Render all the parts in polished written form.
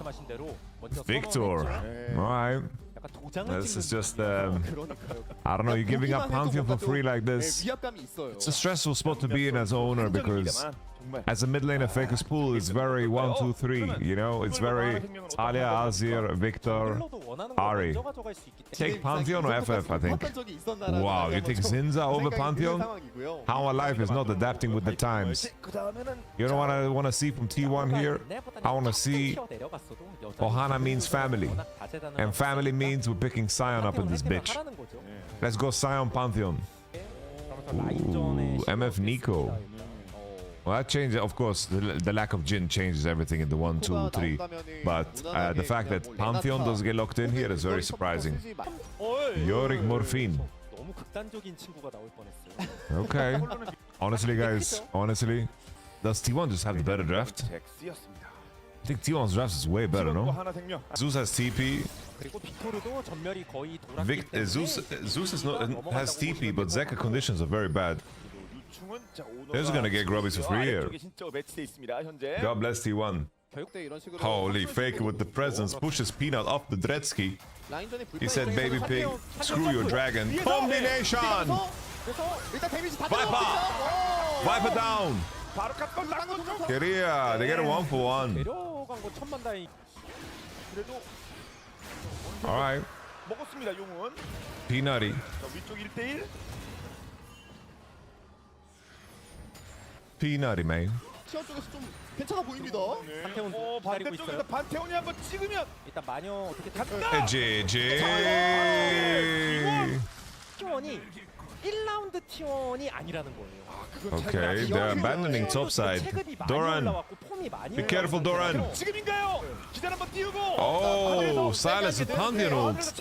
말씀하신 대로 먼저 Victor. Alright. 약간 도장을 This is 찍는 just 그러니까요. I don't know, you're giving up Pantheon for free like this. 위압감이 있어요. It's a stressful spot to be in as owner because as a mid laner, Faker's pool is very 1, 2, 3. You know, it's very Talia, Azir, Victor, Ari. Take Pantheon or FF, I think. Wow, you take Zinza over Pantheon? How our life is not adapting with the times. You know what I want to see from T1 here? I want to see Ohana means family. And family means we're picking Sion up in this bitch. Let's go Sion Pantheon. Ooh, MF Nico. Well, that changes, of course, the lack of Jhin changes everything in the 1, 2, 3. But the fact that Pantheon doesn't get locked in here is very surprising. Yorick Morphine. Okay. Honestly, guys, honestly, does T1 just have the better draft? I think T1's draft is way better, no? Zeus has TP. Zeus has TP, but Zeka conditions are very bad. This is gonna get grubbies for free here. God bless T1. Holy Faker with the presence pushes Peanut off the Dretzky. He said, baby pig, screw your dragon. Combination! Viper! Viper down! Korea, they get a 1-for-1. Alright. Peanutty. Peanutty, man. 티어 쪽에서 좀 괜찮아 보입니다. 반대쪽에서 판테온이 한번 찍으면 일단 마녀 어떻게 간다. GG. T1이 1라운드 T1이 아니라는 거예요. Okay, they're abandoning top side. Doran, be careful, Doran. 지금인가요? 기다려 한번 띄우고. Oh, Silas with Pantheon ult.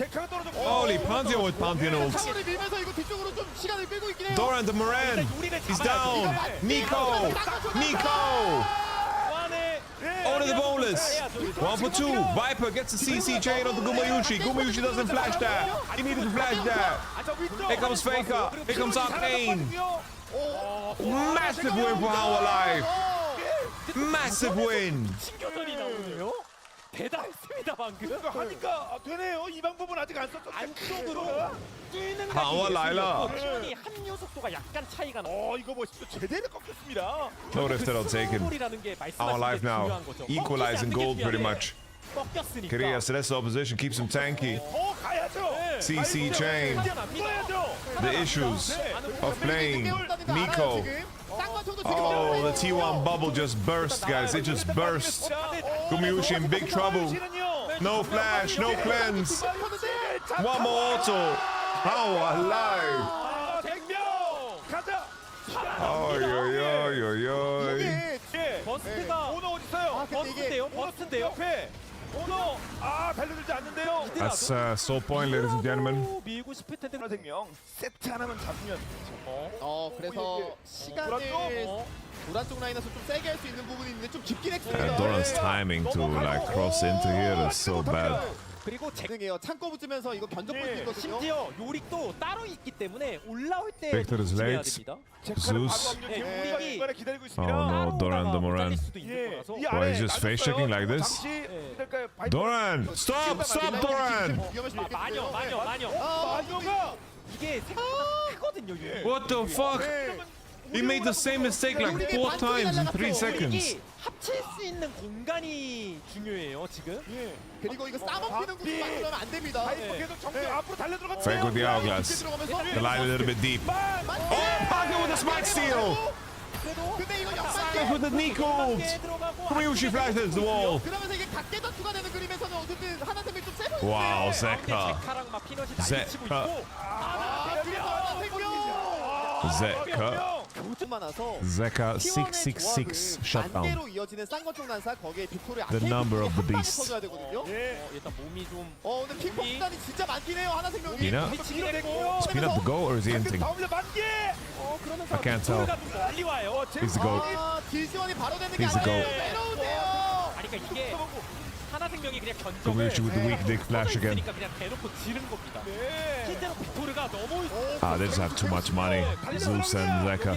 Holy Pantheon with Pantheon ult. 타워를 밀면서 이거 뒤쪽으로 좀 시간을 끌고 있긴 해요. Doran the Moran. He's down. Nico. Nico. Over the boneless. 1-for-2. Viper gets the CC chain on the Gumayushi. Gumayushi doesn't flash that. He needed to flash that. Here comes Faker. Here comes Arcane. Massive win for How Alive. Massive win. 대단했습니다 방금. 하니까 되네요. 이 방법은 아직 안 썼죠. 안쪽으로 뛰는 하와 라일라. T1이 합류 속도가 약간 차이가 나. 이거 멋있어. 제대로 꺾였습니다. No rift at all taken. How Alive now. Equalizing gold pretty much. Korea, so that's the opposition. Keeps him tanky. CC chain. The issues of playing Nico. Oh, the T1 bubble just burst, guys. It just burst. Gumayushi in big trouble. No flash, no cleanse. One more auto. How Alive. 어이. 버스트가 오너 어디 있어요? 버스트인데요. 달려들지 않는데요. That's so point, ladies and gentlemen. 밀고 싶을 텐데 생명 세트 하나만 잡으면. 그래서 시간을 도란 쪽 라인에서 좀 세게 할 수 있는 부분이 있는데 좀 깊긴 했습니다. Doran's timing to like cross into here is so bad. 그리고 가능해요. 창고 붙으면서 이거 견적 볼수 있거든요. 심지어 요릭도 따로 있기 때문에 올라올 때 Victor is 조심해야 late. 됩니다. Zeus. 기다리고 있습니다. Oh no, Doran the Moran. Why is just face checking like this? Doran! Stop! Stop, Doran! 마녀가 이게 생각보다 크거든요. What the fuck? He made the same mistake like 4 times in 3 seconds. 합칠 수 있는 공간이 중요해요 지금. 그리고 이거 싸먹히는 구도 만들면 안 됩니다. 계속 정면 앞으로 달려 들어갔어요. Fake with the hourglass. The line a little bit deep. Oh, Pocket with the smite steal! 근데 이거 Sack with the Nico ult! Gumayushi flashes the wall. 그러면서 이게 각계 전투가 되는 그림에서는 어쨌든 하나 템이 좀 세 보이는데. Wow, Zeka. Zeka. Zeka. Zeka 666 shutdown. The number of the beast. 일단 몸이 좀. 근데 핑퐁 수단이 진짜 많긴 해요. 하나 생명이. Peanut? Is Peanut the go or is he inting? I can't tell. He's the go. 딜지원이 바로 되는 게 He's the go. 외로운데요. 아니 그러니까 이게 하나 생명이 그냥 견적을 Gumayushi with the weak dick flash again. 그냥 대놓고 지른 겁니다. 실제로 빅토르가 너무 They just have too much money. Zeus and Zeka.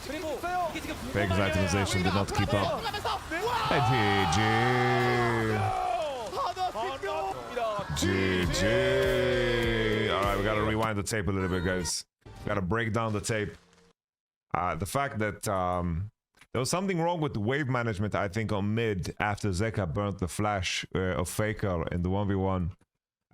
그리고 이게 지금 Vegas optimization did not keep up. And GG. GG. All right, we gotta rewind the tape a little bit, guys. Gotta break down the tape. The fact that there was something wrong with the wave management, I think, on mid after Zeka burnt the flash of Faker in the 1v1.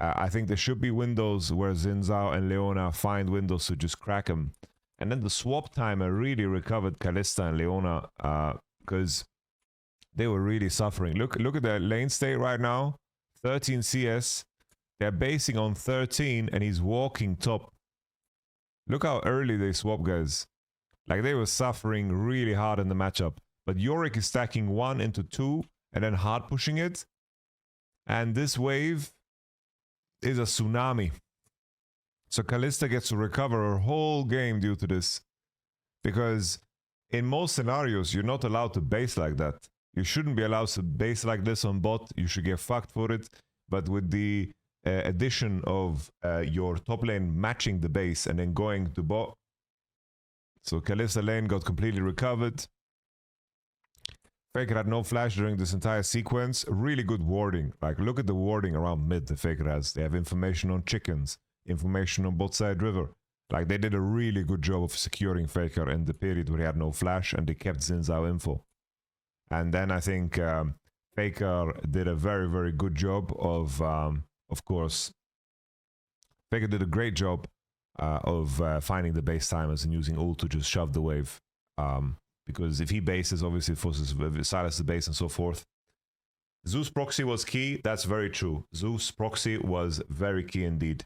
I think there should be windows where Zinzao and Leona find windows to just crack him. And then the swap timer really recovered Kalista and Leona because they were really suffering. Look at their lane state right now. 13 CS. They're basing on 13 and he's walking top. Look how early they swap, guys. Like, they were suffering really hard in the matchup. But Yorick is stacking 1 into 2 and then hard pushing it. And this wave is a tsunami. So Kalista gets to recover her whole game due to this. Because in most scenarios, you're not allowed to base like that. You shouldn't be allowed to base like this on bot. You should get fucked for it. But with the addition of your top lane matching the base and then going to bot, so Kalista lane got completely recovered. Faker had no flash during this entire sequence. Really good warding. Like, look at the warding around mid the Faker has. They have information on chickens, information on bot side river. Like, they did a really good job of securing Faker in the period where he had no flash, and they kept Zinzao info. And then I think Faker did a very, very good job of course, Faker did a great job of finding the base timers and using ult to just shove the wave. Because if he bases, obviously it forces Silas to base and so forth. Zeus proxy was key. That's very true. Zeus proxy was very key indeed.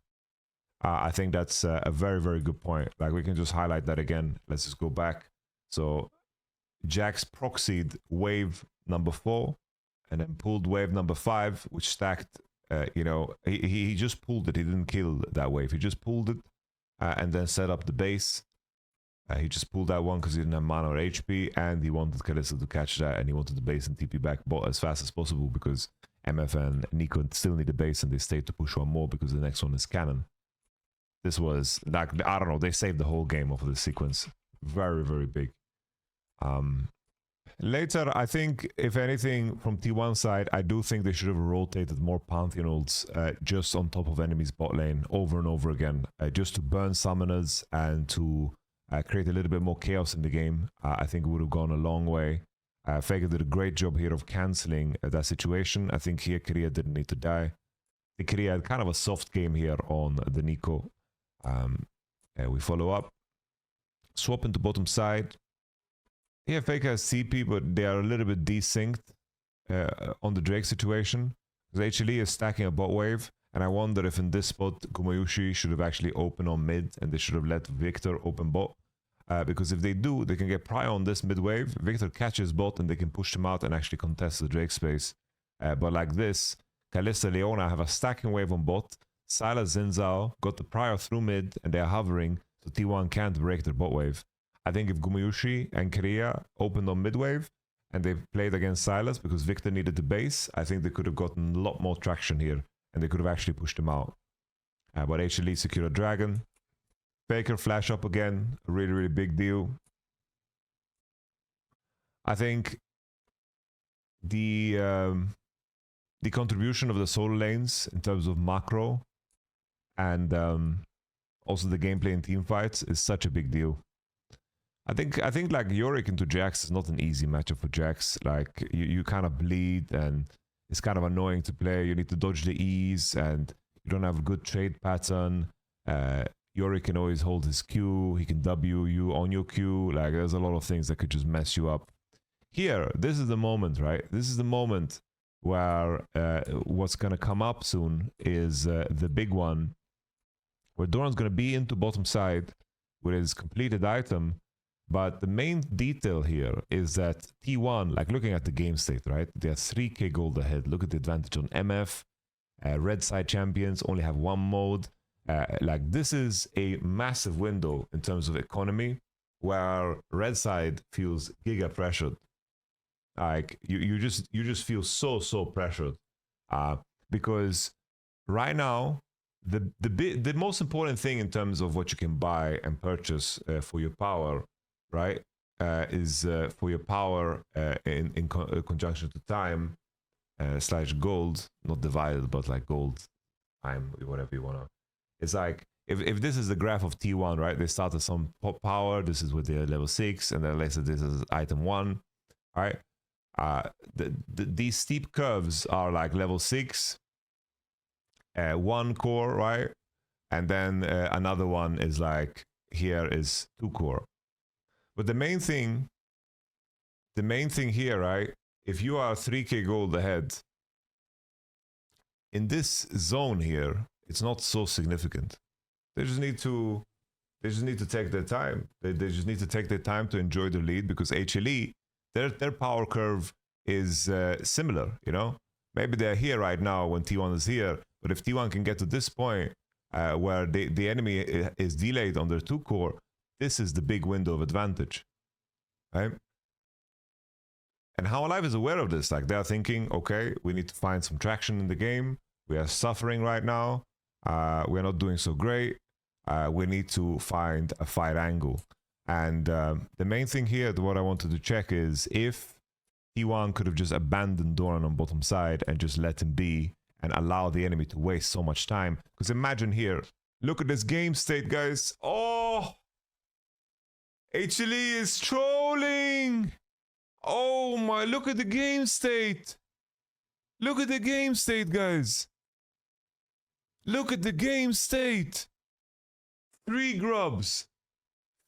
I think that's a very, very good point. Like, we can just highlight that again. Let's just go back. So Jax proxied wave number 4 and then pulled wave number 5, which stacked, you know, he just pulled it. He didn't kill that wave. He just pulled it. And then set up the base. He just pulled that one because he didn't have mana or HP, and he wanted Kalista to catch that, and he wanted the base and TP back bot as fast as possible because MF and Nico still need the base, and they stayed to push one more because the next one is Cannon. This was, like, I don't know, they saved the whole game off of this sequence. Very, very big. Later, I think, if anything, from T1 side, I do think they should have rotated more Pantheon ults just on top of enemies bot lane over and over again, just to burn summoners and to create a little bit more chaos in the game. I think it would have gone a long way. Faker did a great job here of cancelling that situation. I think here Korea didn't need to die. The Korea had kind of a soft game here on the Nico. We follow up. Swap into bottom side. Yeah, Faker has CP, but they are a little bit desynced on the Drake situation. Because HLE is stacking a bot wave, and I wonder if in this spot Gumayushi should have actually opened on mid, and they should have let Victor open bot. Because if they do, they can get prio on this mid wave. Victor catches bot, and they can push them out and actually contest the Drake space. But like this, Kalista, Leona have a stacking wave on bot. Silas, Zinzao got the prio through mid, and they are hovering, so T1 can't break their bot wave. I think if Gumayushi and Korea opened on mid wave and they played against Silas because Victor needed the base, I think they could have gotten a lot more traction here and they could have actually pushed him out. But HLE secured a dragon. Faker flash up again, a really, really big deal. I think the contribution of the solo lanes in terms of macro and also the gameplay in team fights is such a big deal. I think like Yorick into Jax is not an easy matchup for Jax. Like, you kind of bleed and it's kind of annoying to play. You need to dodge the E's and you don't have a good trade pattern. Yorick can always hold his Q. He can W you on your Q. Like, there's a lot of things that could just mess you up. Here, this is the moment, right? This is the moment where what's going to come up soon is the big one where Doran's going to be into bottom side with his completed item. But the main detail here is that T1, like looking at the game state, right? They are 3k gold ahead. Look at the advantage on MF. Red side champions only have one mode. Like, this is a massive window in terms of economy where red side feels giga pressured. Like, you just feel so pressured. Because right now, the most important thing in terms of what you can buy and purchase for your power, right, is for your power in conjunction to time / gold, not divided, but like gold time, whatever you wanna. It's like if this is the graph of T1, right? They start at some power. This is with the level 6, and then let's say this is item 1, right? These steep curves are like level 6, 1 core, right? And then another one is like here is 2 core. But the main thing here, right? If you are 3k gold ahead, in this zone here, it's not so significant. They just need to take their time. They just need to take their time to enjoy the lead, because HLE, their power curve is similar, you know? Maybe they're here right now when T1 is here, but if T1 can get to this point where the enemy is delayed on their 2 core, this is the big window of advantage, right? And How Alive is aware of this. Like, they're thinking, okay, we need to find some traction in the game. We are suffering right now. We're not doing so great. We need to find a fight angle. And the main thing here, what I wanted to check is if T1 could have just abandoned Doran on bottom side and just let him be and allow the enemy to waste so much time. Because imagine here, look at this game state, guys. Oh, HLE is trolling. Oh my, look at the game state. Look at the game state, guys. Look at the game state. 3 grubs.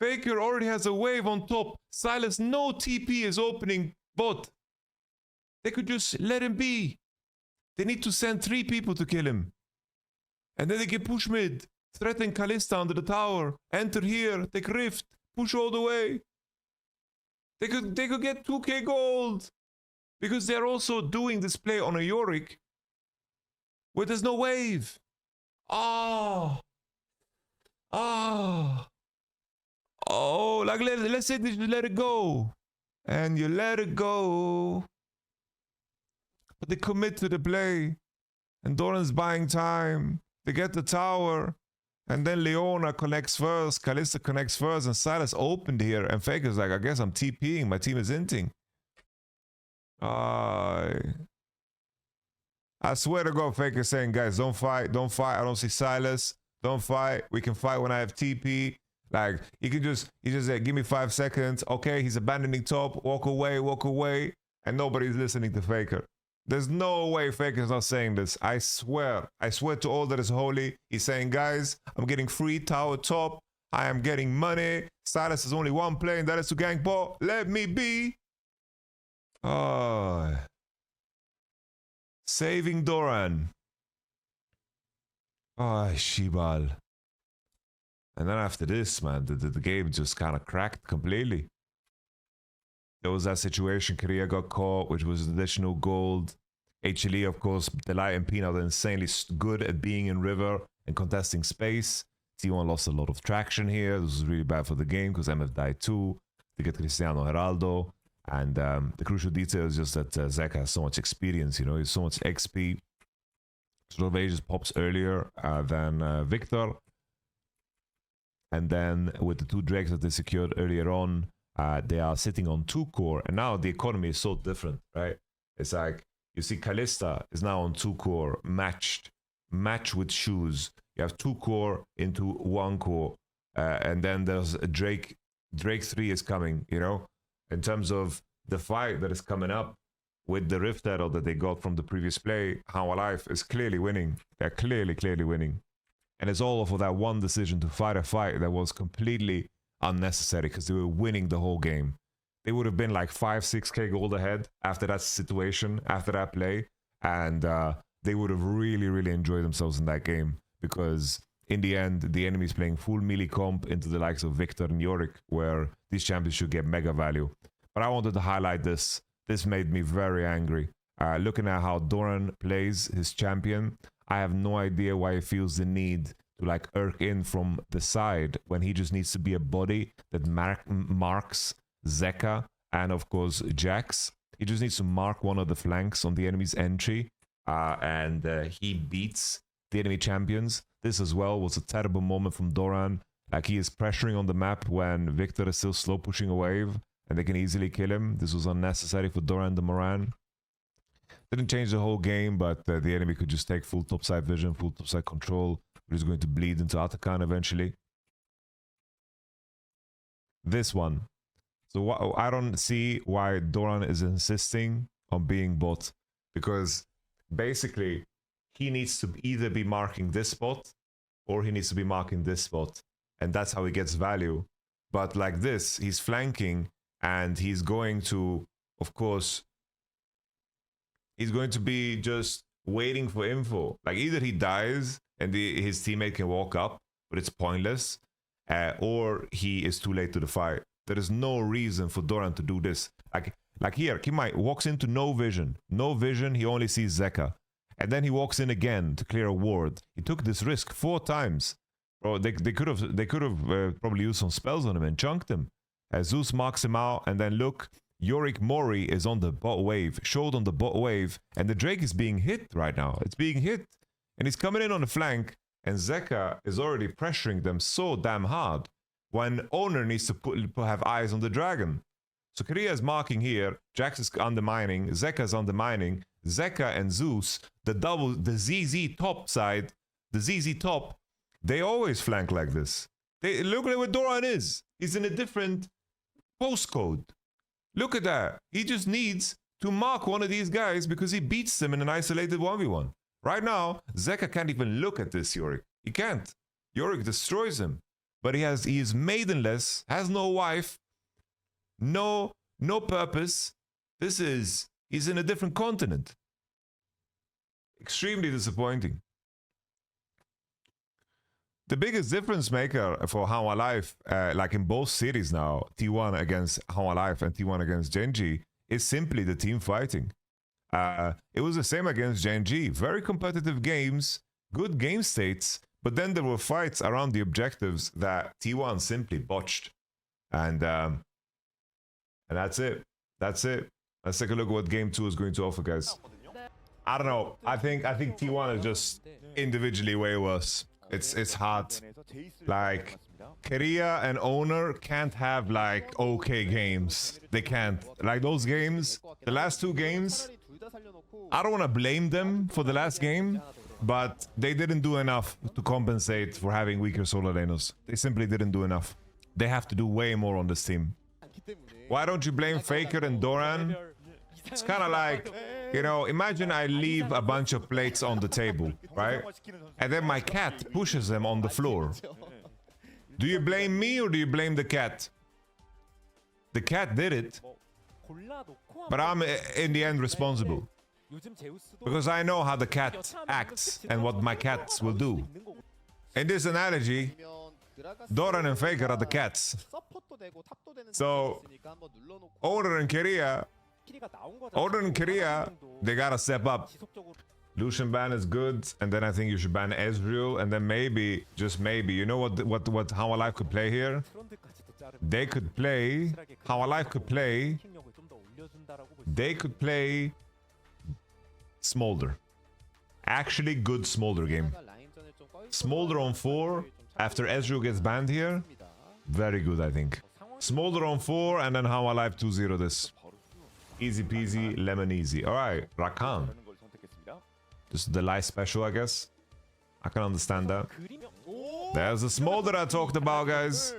Faker already has a wave on top. Silas, no TP is opening bot. They could just let him be. They need to send 3 people to kill him. And then they can push mid. Threaten Kalista under the tower. Enter here. Take Rift. Push all the way. They could get 2k gold. Because they're also doing this play on a Yorick where there's no wave. Oh. Oh. Oh, like let's say they just let it go. And you let it go. But they commit to the play. And Doran's buying time. They get the tower. And then Leona connects first. Kalista connects first. And Silas opened here. And Faker's like, I guess I'm TPing. My team is inting. I swear to God, Faker's saying, guys, don't fight. Don't fight. I don't see Silas. Don't fight. We can fight when I have TP. Like, he just said, give me 5 seconds. Okay, he's abandoning top. Walk away. And nobody's listening to Faker. There's no way Faker's not saying this. I swear to all that is holy. He's saying, guys, I'm getting free tower top. I am getting money. Silas is only 1 play, and that is to gank bot. Let me be. Oh. Saving Doran. Oh, Shibal. And then after this, man, the game just kind of cracked completely. There was that situation, Korea got caught, which was additional gold. HLE, of course, Delight and Peanut are insanely good at being in river and contesting space. T1 lost a lot of traction here. This was really bad for the game because MF died too. They get Cristiano Heraldo. And the crucial detail is just that Zeka has so much experience, you know, he's so much XP. Sort of just pops earlier than Victor. And then with the 2 drakes that they secured earlier on, they are sitting on 2 core. And now the economy is so different, right? It's like, you see Kalista is now on 2 core, match with shoes. You have 2 core into 1 core. And then there's a Drake 3 is coming, you know? In terms of the fight that is coming up with the Rift Arrow that they got from the previous play, How Alive is clearly winning. They're clearly winning. And it's all for that one decision to fight a fight that was completely unnecessary because they were winning the whole game. They would have been like 5-6k gold ahead after that situation, after that play. And they would have really enjoyed themselves in that game because in the end, the enemy is playing full melee comp into the likes of Victor and Yorick, where these champions should get mega value. But I wanted to highlight this. This made me very angry. Looking at how Doran plays his champion, I have no idea why he feels the need to like irk in from the side when he just needs to be a body that marks Zeka and of course Jax. He just needs to mark one of the flanks on the enemy's entry and he beats the enemy champions. This as well was a terrible moment from Doran. Like he is pressuring on the map when Victor is still slow pushing a wave and they can easily kill him. This was unnecessary for Doran the Moran. Didn't change the whole game, but the enemy could just take full topside vision, full topside control. It is going to bleed into Atakan eventually. This one. So I don't see why Doran is insisting on being bot, because basically he needs to either be marking this spot or he needs to be marking this spot, and that's how he gets value. But like this, he's flanking and he's going to, of course, he's going to be just waiting for info. Like either he dies and his teammate can walk up, but it's pointless, or he is too late to the fight. There is no reason for Doran to do this. Like here, Kimai walks into no vision. No vision, he only sees Zeka. And then he walks in again to clear a ward. He took this risk 4 times. Bro, they could have probably used some spells on him and chunked him. Zeus marks him out, and then look, Yorick Mori is on the bot wave, showed on the bot wave, and the Drake is being hit right now. It's being hit, and he's coming in on the flank, and Zeka is already pressuring them so damn hard, when Owner needs to have eyes on the dragon. So Korea is marking here, Jax is undermining, Zeka is undermining, Zeka and Zeus, the ZZ top side, the ZZ top, they always flank like this. Look at what Doran is. He's in a different postcode. Look at that. He just needs to mark one of these guys because he beats them in an isolated 1v1. Right now, Zeka can't even look at this Yorick. He can't. Yorick destroys him. But he is maidenless, has no wife, no purpose. He's in a different continent. Extremely disappointing. The biggest difference maker for Hanwha Life, like in both series now, T1 against Hanwha Life and T1 against Genji, is simply the team fighting. It was the same against Genji. Very competitive games, good game states, but then there were fights around the objectives that T1 simply botched. And that's it. That's it. Let's take a look at what game 2 is going to offer, guys. I don't know. I think T1 is just individually way worse. It's hard. Like, Korea and Owner can't have like okay games. They can't. Like those games, the last 2 games, I don't want to blame them for the last game, but they didn't do enough to compensate for having weaker solo laners. They simply didn't do enough. They have to do way more on this team. Why don't you blame Faker and Doran? It's kind of like, you know, imagine I leave a bunch of plates on the table, right? And then my cat pushes them on the floor. Do you blame me or do you blame the cat? The cat did it, but I'm in the end responsible. Because I know how the cat acts and what my cats will do. In this analogy, Doran and Faker are the cats. So, Owner and Korea, they gotta step up. Lucian ban is good, and then I think you should ban Ezreal, and then maybe, just maybe, you know what Hanwha Life could play here? They could play, Hanwha Life could play, they could play Smolder. Actually good Smolder game. Smolder on 4 after Ezreal gets banned here. Very good, I think. Smolder on 4 and then Hanwha Life 2-0 this. Easy peasy, lemon easy. Alright, Rakan. This is the light special, I guess. I can understand that. There's the Smolder I talked about, guys.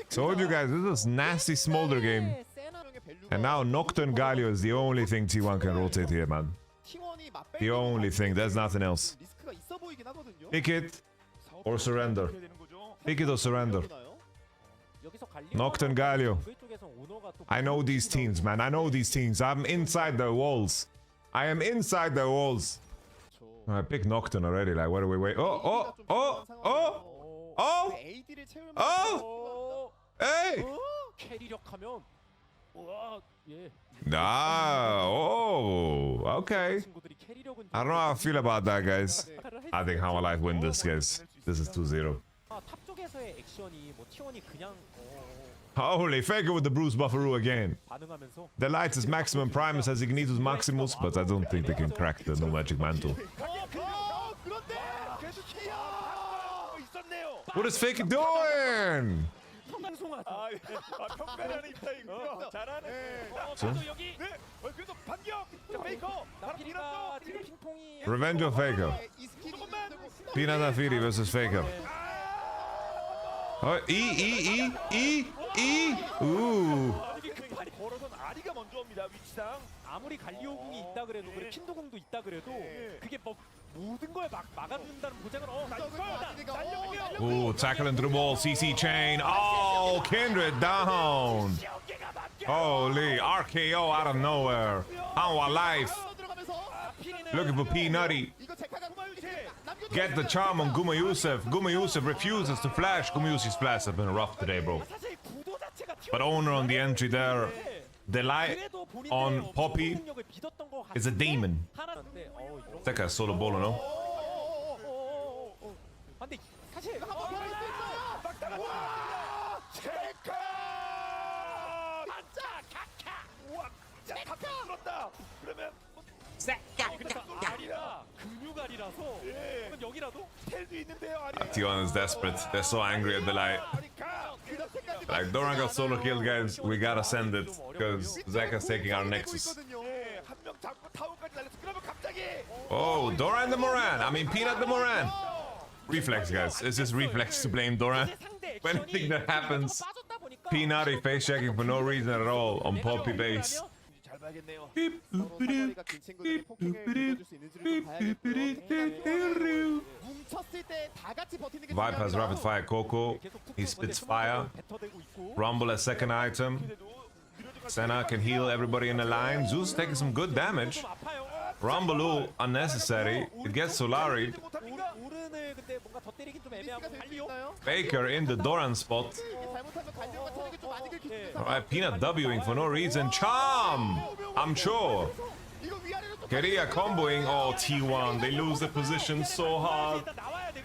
Told you guys, this is nasty Smolder game. And now Nocturne Galio is the only thing T1 can rotate here, man. The only thing, there's nothing else. Pick it or surrender. Pick it or surrender. Nocturne Galio. I know these teams, man. I know these teams. I'm inside their walls. I am inside their walls. I picked Nocturne already. Like, what do we wait? Oh! Hey! Okay. I don't know how I feel about that, guys. I think Hanwha Life win this, guys. This is 2-0. Holy, Faker with the Bruce Bufferoo again. The lights is maximum Primus has Ignitus Maximus, but I don't think they can crack the no magic mantle. What is Faker doing? 방송하다. 평가라는 입장이고요. 잘하는. 그래도 여기 네. 그래도 반격. 자, 페이커. 바로 나피가 밀었죠. 지금 핑퐁이 Revenge of Faker. Peanut Afiri versus Faker. Oh, E. Ooh. 이게 급하니 걸어선 아리가 먼저 옵니다. 위치상. 아무리 갈리오궁이 있다 그래도 그래 킨도궁도 있다 그래도 그게 뭐 모든 걸 막아준다는 보장은 Ooh, tackling through the wall. CC chain. Oh, Kindred down. Holy RKO out of nowhere. Our life. Looking for P-Nutty. Get the charm on Guma Yusuf. Guma Yusuf refuses to flash. Guma Yusuf's flash has been rough today, bro. 사실 구도 자체가 But owner on the entry there. Delight 그래도 본인의 on Poppy 공격력을 믿었던 것 is a demon. 하나인데 이런 That guy's solo bowler, no? 근데 사실 아리라 근육알이라서 그럼 여기라도 텔도 있는데요. T1 is desperate. They're so angry at Delight. Like, Doran got solo killed, guys. We gotta send it. Because Zeka's taking our Nexus. 한명 잡고 타워까지 날렸어. 그러면 갑자기 Oh, Doran the Moran. I mean, Peanut the Moran. Reflex, guys. It's just reflex to blame Doran. When anything that happens, Peanutty face checking for no reason at all on Poppy base. 잘 봐야겠네요. Vibe has rapid fire Coco. He spits fire. Rumble as second item. Senna can heal everybody in the line. Zeus taking some good damage. Rumble unnecessary. It gets Solari. 오른을 근데 뭔가 더 때리긴 좀 애매하고 갈리오 Baker in the Doran spot. Alright, Peanut Wing for no reason. Charm! I'm sure. Keria comboing. Oh, T1. They lose the position so hard.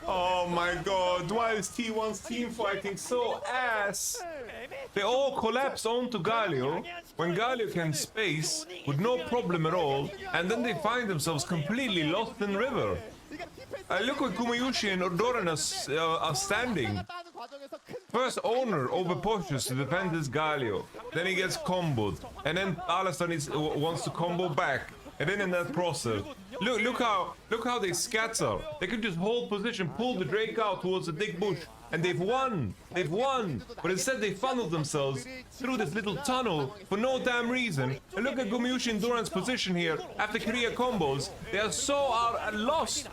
Oh my god. Why is T1's team fighting so ass? They all collapse onto Galio when Galio can space with no problem at all, and then they find themselves completely lost in river. Look what Kumayushi and Doran are standing. First owner overpushes to defend his Galio, then he gets comboed, and then Alistar wants to combo back, and then in that process, look how they scatter. They could just hold position, pull the Drake out towards the thick bush, and they've won. They've won. But instead they funneled themselves through this little tunnel for no damn reason. And look at Gumyushi and Doran's position here after career combos. They are so lost.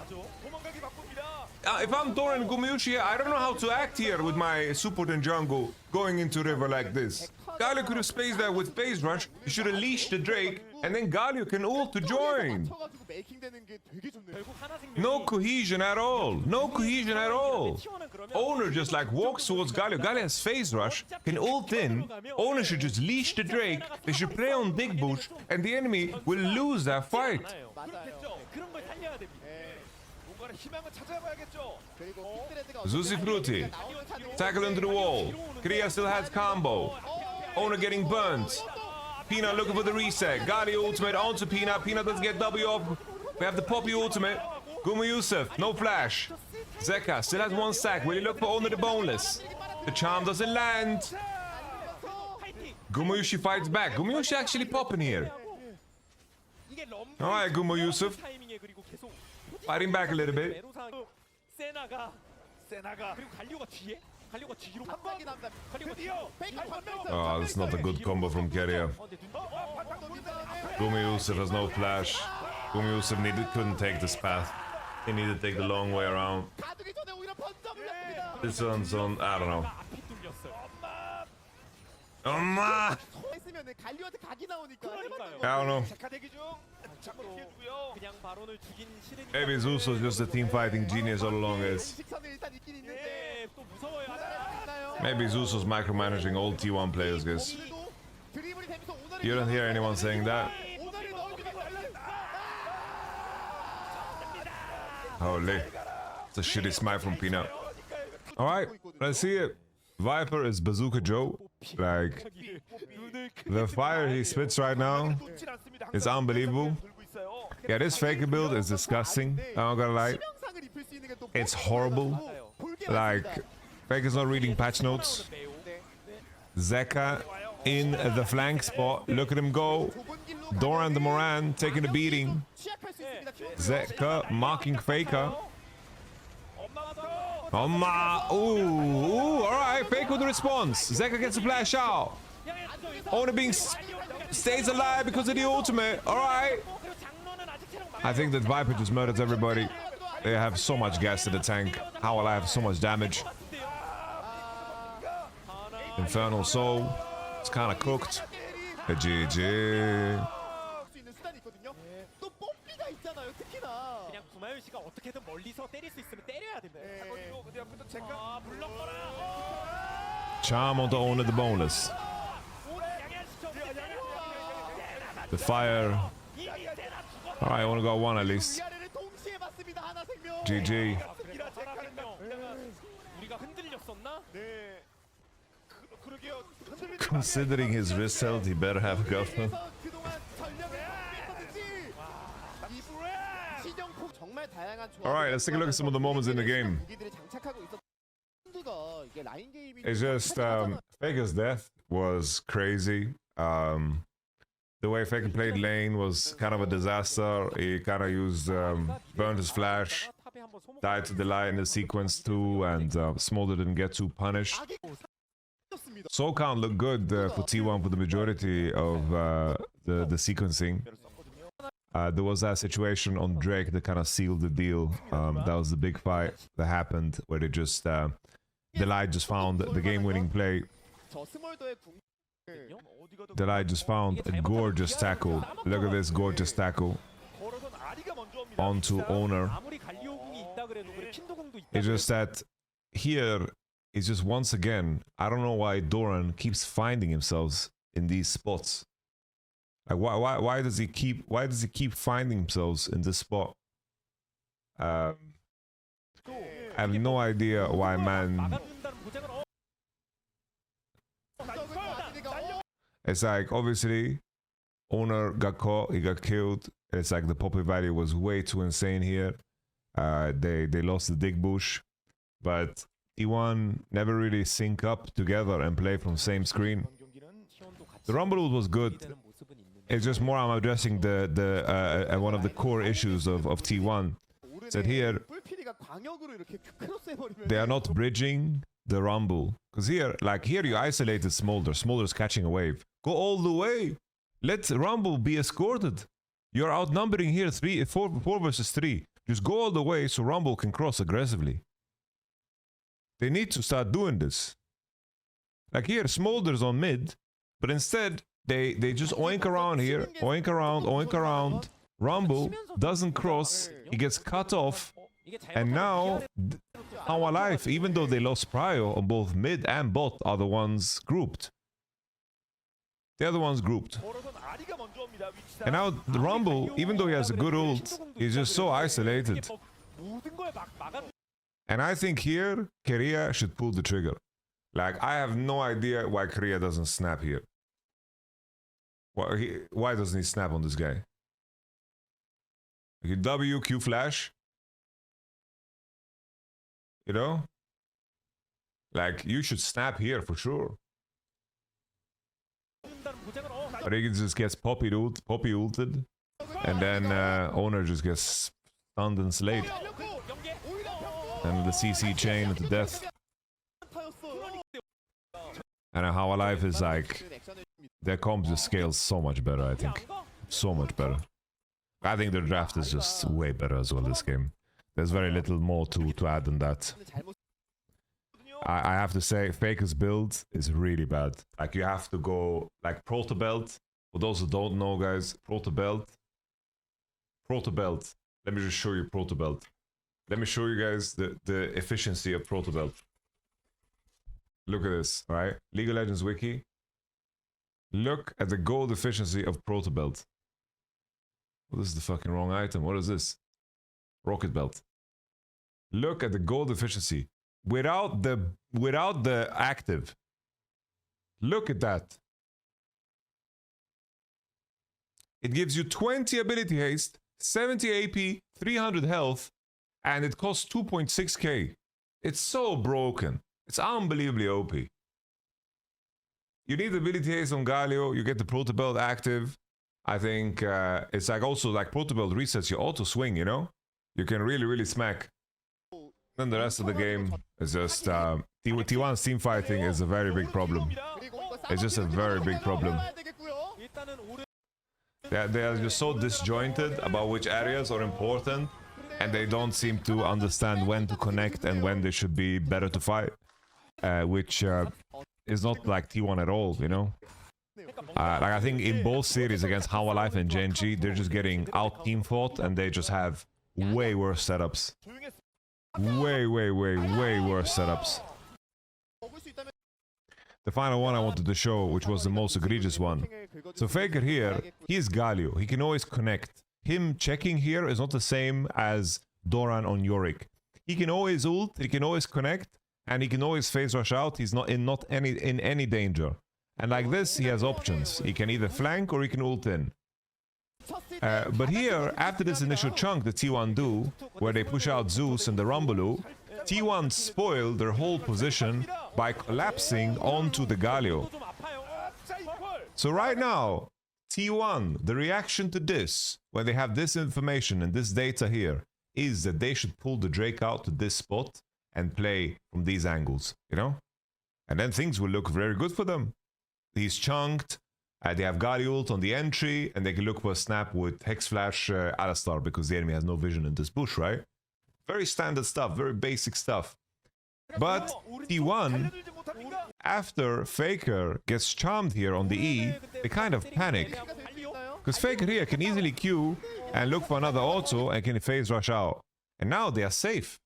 If I'm Doran and Gumyushi, I don't know how to act here with my support and jungle going into river like this. Galio could have spaced that with phase rush. He should have leashed the Drake, and then Galio can ult to join. No cohesion at all. No cohesion at all. Owner just like walks towards Galio. Galio has phase rush, can ult in. Owner should just leash the Drake. They should play on Dig Bush, and the enemy will lose that fight. 그런 걸 살려야 됩니다. 희망을 찾아봐야겠죠. Zuzi Frutti. Tackle into the wall. Kriya still has combo. Owner getting burnt. Peanut looking for the reset. Gali ultimate onto Peanut. Peanut doesn't get W off. We have the Poppy ultimate. Guma Yusuf, no flash. Zeka still has one sack. Will he look for Owner the Boneless? The charm doesn't land. Gumuyushi fights back. Gumuyushi actually popping here. Alright, Guma Yusuf. Fighting back a little bit. 세나가 그리고 갈리오가 뒤에 갈리오가 뒤로 Oh, that's not a good combo from Keria. Gumi Yusuf has no flash. Gumi Yusuf couldn't take this path. He needed to take the long way around. This one's on, I don't know. 엄마! I don't know. Maybe Zeus was just a team fighting genius all along, guys. Maybe Zeus was micromanaging all T1 players, guys. You don't hear anyone saying that. Holy. It's a shitty smite from Peanut. Alright, let's see it. Viper is Bazooka Joe. Like, the fire he spits right now is unbelievable. Yeah, this faker build is disgusting. I'm not gonna lie. It's horrible. Like, Faker's not reading patch notes. Zeka in the flank spot. Look at him go. Doran the Moran taking a beating. Zeka marking Faker. Ooh, alright, Faker with the response. Zeka gets a flash out. Owner being stays alive because of the ultimate. Alright. I think that Viper just murdered everybody. They have so much gas in the tank. How will I have so much damage? Infernal Soul. It's kind of cooked. A GG. 그냥 구마윤 씨가 어떻게든 멀리서 때릴 수 있으면 때려야 됩니다. Charm on the owner, the boneless. The fire. Alright, I want to go one at least. GG. Considering his wrist health, he better have a girlfriend. Alright, let's take a look at some of the moments in the game. It's just, Faker's death was crazy. The way Faker played lane was kind of a disaster. He kind of used, burned his flash, died to the light in the sequence too, and Smolder didn't get too punished. Soul count looked good for T1 for the majority of the sequencing. There was that situation on Drake that kind of sealed the deal. That was the big fight that happened where they just, the light just found the game-winning play. The light just found a gorgeous tackle. Look at this gorgeous tackle onto owner. It's just that here is just once again, I don't know why Doran keeps finding himself in these spots. Like why does he keep finding himself in this spot? I have no idea why, man. It's like obviously owner got caught, he got killed. It's like the poppy value was way too insane here. They lost the dig bush, but T1 never really sync up together and play from same screen. The Rumble was good. It's just more I'm addressing the one of the core issues of T1. That here they are not bridging the Rumble. Because here you isolated Smolder. Smolder's catching a wave. Go all the way. Let Rumble be escorted. You're outnumbering here 4 versus 3. Just go all the way so Rumble can cross aggressively. They need to start doing this. Like here, Smolder's on mid, but instead they just oink around here, oink around. Rumble doesn't cross, he gets cut off, and now our life, even though they lost Prio on both mid and bot, are the ones grouped. They're the ones grouped. And now the Rumble, even though he has a good ult, he's just so isolated. And I think here, Keria should pull the trigger. Like, I have no idea why Keria doesn't snap here. Why doesn't he snap on this guy? Like, W, Q flash. You know? Like, you should snap here for sure. But he just gets poppy ulted. And then owner just gets stunned and slayed. And the CC chain to death. And how alive is like, their comp just scales so much better, I think. So much better. I think their draft is just way better as well this game. There's very little more to add than that. I have to say, Faker's build is really bad. Like, you have to go, like, Proto Belt. For those who don't know, guys, Proto Belt. Let me just show you Proto Belt. Let me show you guys the efficiency of Proto Belt. Look at this, right? League of Legends Wiki. Look at the gold efficiency of Proto Belt. Well, this is the fucking wrong item. What is this? Rocket Belt. Look at the gold efficiency. Without the active. Look at that. It gives you 20 ability haste, 70 AP, 300 health, and it costs 2.6k. It's so broken. It's unbelievably OP. you need ability haste on Galio. You get the proto belt active. I think it's like also like proto belt resets your auto swing. You know, you can really smack. Then the rest of the game is just T1's team fighting is a very big problem. It's just a very big problem. They are just so disjointed about which areas are important, and they don't seem to understand when to connect and when they should be better to fight, which is not like T1 at all, you know. Like I think in both series against How Alive and Genji, they're just getting out team fought, and they just have way worse setups. Way worse setups. The final one I wanted to show, which was the most egregious one. So Faker here, he is Galio. He can always connect. Him checking here is not the same as Doran on Yorick. He can always ult, he can always connect, and he can always phase rush out. He's not in any danger. And like this, he has options. He can either flank or he can ult in. But here, after this initial chunk that T1 do, where they push out Zeus and the Rumbaloo, T1 spoiled their whole position by collapsing onto the Galio. So right now, T1, the reaction to this, when they have this information and this data here, is that they should pull the Drake out to this spot and play from these angles, you know? And then things will look very good for them. He's chunked, they have Galio ult on the entry, and they can look for a snap with Hex Flash Alistar because the enemy has no vision in this bush, right? Very standard stuff, very basic stuff. But T1, after Faker gets charmed here on the E, they kind of panic. Because Faker here can easily Q and look for another auto and can phase rush out. And now they are safe.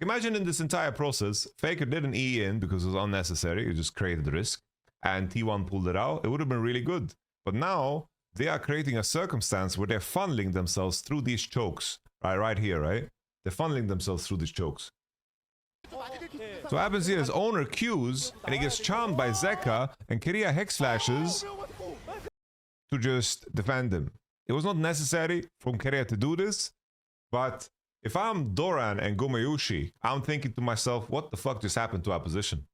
Imagine in this entire process, Faker didn't E in because it was unnecessary, it just created the risk. And T1 pulled it out, it would have been really good. But now, they are creating a circumstance where they're funneling themselves through these chokes. Right here, right? They're funneling themselves through these chokes. So what happens here is owner Qs, and he gets charmed by Zeka, and Kiria Hex Flashes to just defend him. It was not necessary from Kiria to do this, but if I'm Doran and Gomayushi, I'm thinking to myself, what the fuck just happened to our position?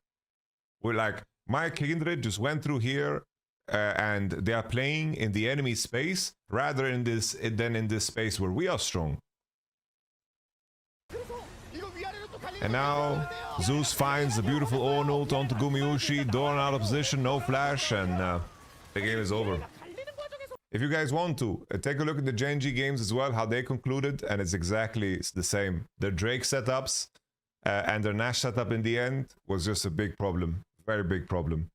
We're like, my Kindred just went through here, and they are playing in the enemy space, rather than in this space where we are strong. And now, Zeus finds the beautiful Orn ult onto Gumayushi, Doran out of position, no flash, and the game is over. If you guys want to, take a look at the Genji games as well, how they concluded, and it's exactly the same. Their Drake setups and their Nash setup in the end was just a big problem, very big problem.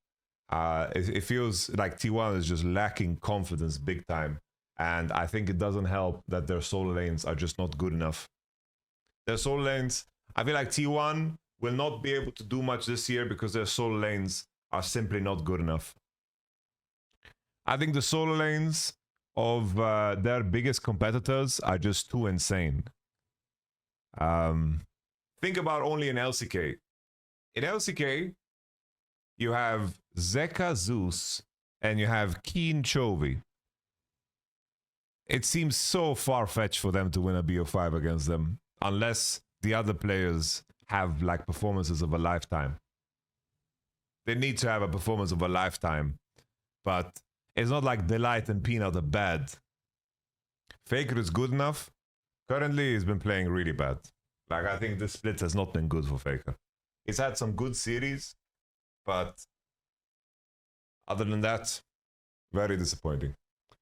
It feels like T1 is just lacking confidence big time, and I think it doesn't help that their solo lanes are just not good enough. Their solo lanes, I feel like T1 will not be able to do much this year because their solo lanes are simply not good enough. I think the solo lanes of their biggest competitors are just too insane. Think about only in LCK. In LCK, you have Zeka Zeus and you have Keen Chovy. It seems so far-fetched for them to win a BO5 against them, unless the other players have like performances of a lifetime. They need to have a performance of a lifetime, but it's not like Delight and Peanut are bad. Faker is good enough. Currently, he's been playing really bad. Like, I think this split has not been good for Faker. He's had some good series, but other than that, very disappointing.